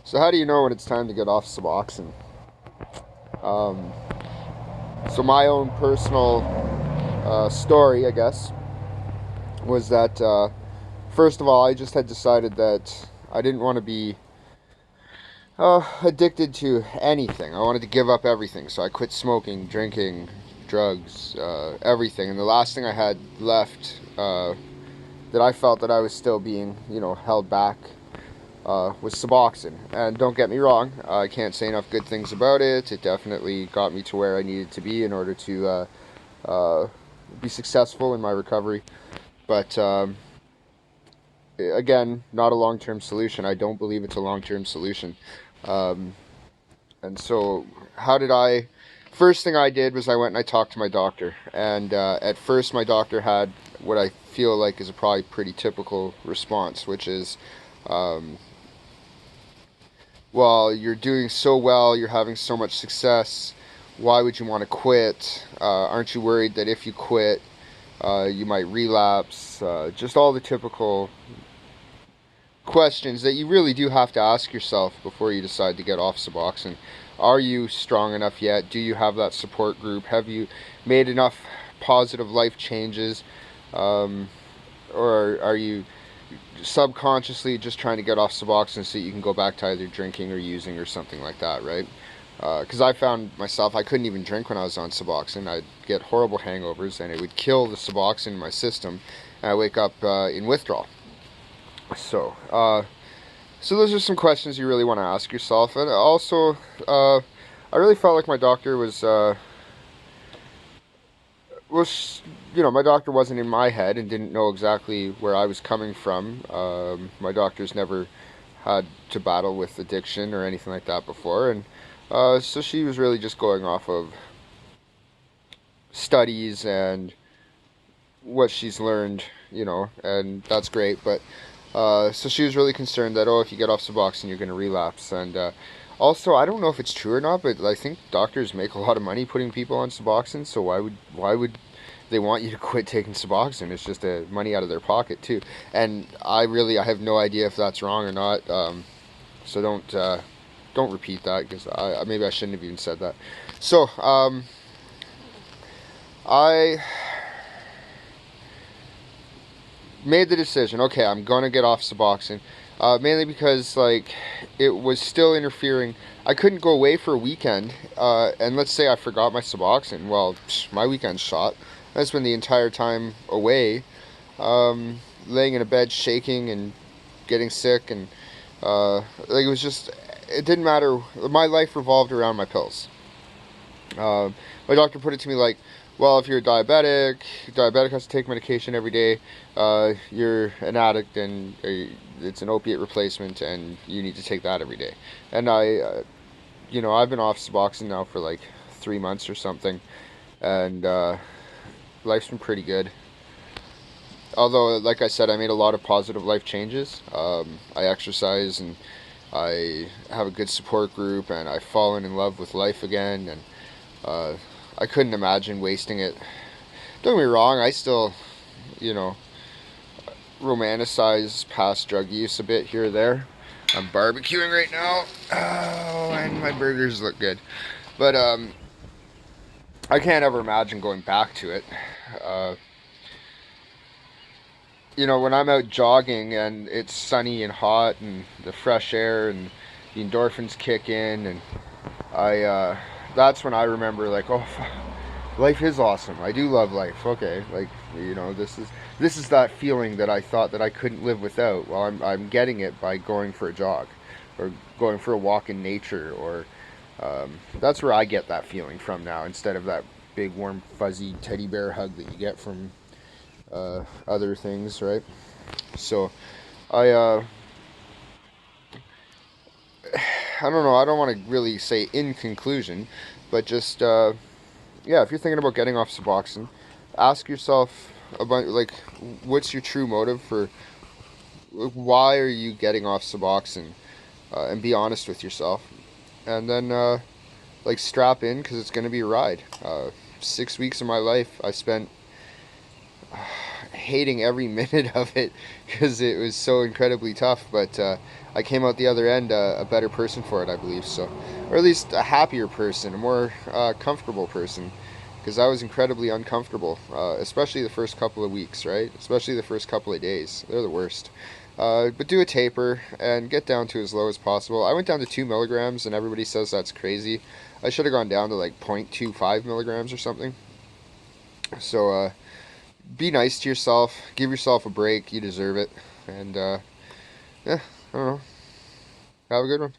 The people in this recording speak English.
So how do you know when it's time to get off Suboxone? Um, so my own personal story, I guess, was that first of all, I just had decided that I didn't want to be addicted to anything. I wanted to give up everything, so I quit smoking, drinking, drugs, everything. And the last thing I had left that I felt that I was still being, held back was Suboxone. And don't get me wrong, I can't say enough good things about it. It definitely got me to where I needed to be in order to be successful in my recovery. But again, not a long-term solution. I don't believe it's a long-term solution. Um, and so, how did I? First thing I did was I went and I talked to my doctor. And at first, my doctor had what I feel like is a probably pretty typical response, which is, um, well, you're doing so well, you're having so much success, why would you want to quit? Aren't you worried that if you quit, you might relapse? Just all the typical questions that you really do have to ask yourself before you decide to get off Suboxone. Are you strong enough yet? Do you have that support group? Have you made enough positive life changes? Um, or are you subconsciously just trying to get off Suboxone so you can go back to either drinking or using or something like that, right? Because I found myself, I couldn't even drink when I was on Suboxone. I'd get horrible hangovers and it would kill the Suboxone in my system, and I wake up in withdrawal. So, so those are some questions you really want to ask yourself. And also, I really felt like my doctor was, my doctor wasn't in my head and didn't know exactly where I was coming from. My doctor's never had to battle with addiction or anything like that before, and so she was really just going off of studies and what she's learned, and that's great. But so she was really concerned that, if you get off Suboxone, you're going to relapse. And also, I don't know if it's true or not, but I think doctors make a lot of money putting people on Suboxone. So why would they want you to quit taking Suboxone? It's just money out of their pocket too. And I have no idea if that's wrong or not. So don't repeat that, because maybe I shouldn't have even said that. So I made the decision. Okay, I'm gonna get off Suboxone, mainly because it was still interfering. I couldn't go away for a weekend, and let's say I forgot my Suboxone. Well, my weekend's shot. I spent the entire time away, laying in a bed, shaking and getting sick, and it was just. It didn't matter. My life revolved around my pills. Uh, my doctor put it to me like, well, if you're a diabetic has to take medication every day. You're an addict, and it's an opiate replacement, and you need to take that every day. And I've been off Suboxone now for like 3 months or something, and life's been pretty good. Although, like I said, I made a lot of positive life changes. I exercise, and I have a good support group, and I've fallen in love with life again, and I couldn't imagine wasting it. Don't get me wrong, I still, you know, romanticize past drug use a bit here or there. I'm barbecuing right now. Oh, and my burgers look good. But I can't ever imagine going back to it. Uh, when I'm out jogging and it's sunny and hot and the fresh air and the endorphins kick in, and that's when I remember, like, oh, life is awesome. I do love life. Okay, this is that feeling that I thought that I couldn't live without. Well, I'm getting it by going for a jog, or going for a walk in nature, or that's where I get that feeling from now, instead of that big warm fuzzy teddy bear hug that you get from other things, right? So I I don't know. I don't want to really say in conclusion, but just yeah, if you're thinking about getting off Suboxone, ask yourself about, like, what's your true motive for, why are you getting off Suboxone, and be honest with yourself, and then strap in, because it's going to be a ride. 6 weeks of my life I spent hating every minute of it because it was so incredibly tough. But I came out the other end a better person for it, I believe. So, or at least a happier person, a more comfortable person, because I was incredibly uncomfortable, especially the first couple of weeks, right? Especially the first couple of days. They're the worst. But do a taper and get down to as low as possible. I went down to 2 milligrams, and everybody says that's crazy. I should have gone down to like 0.25 milligrams or something. So be nice to yourself. Give yourself a break. You deserve it. And yeah, I don't know. Have a good one.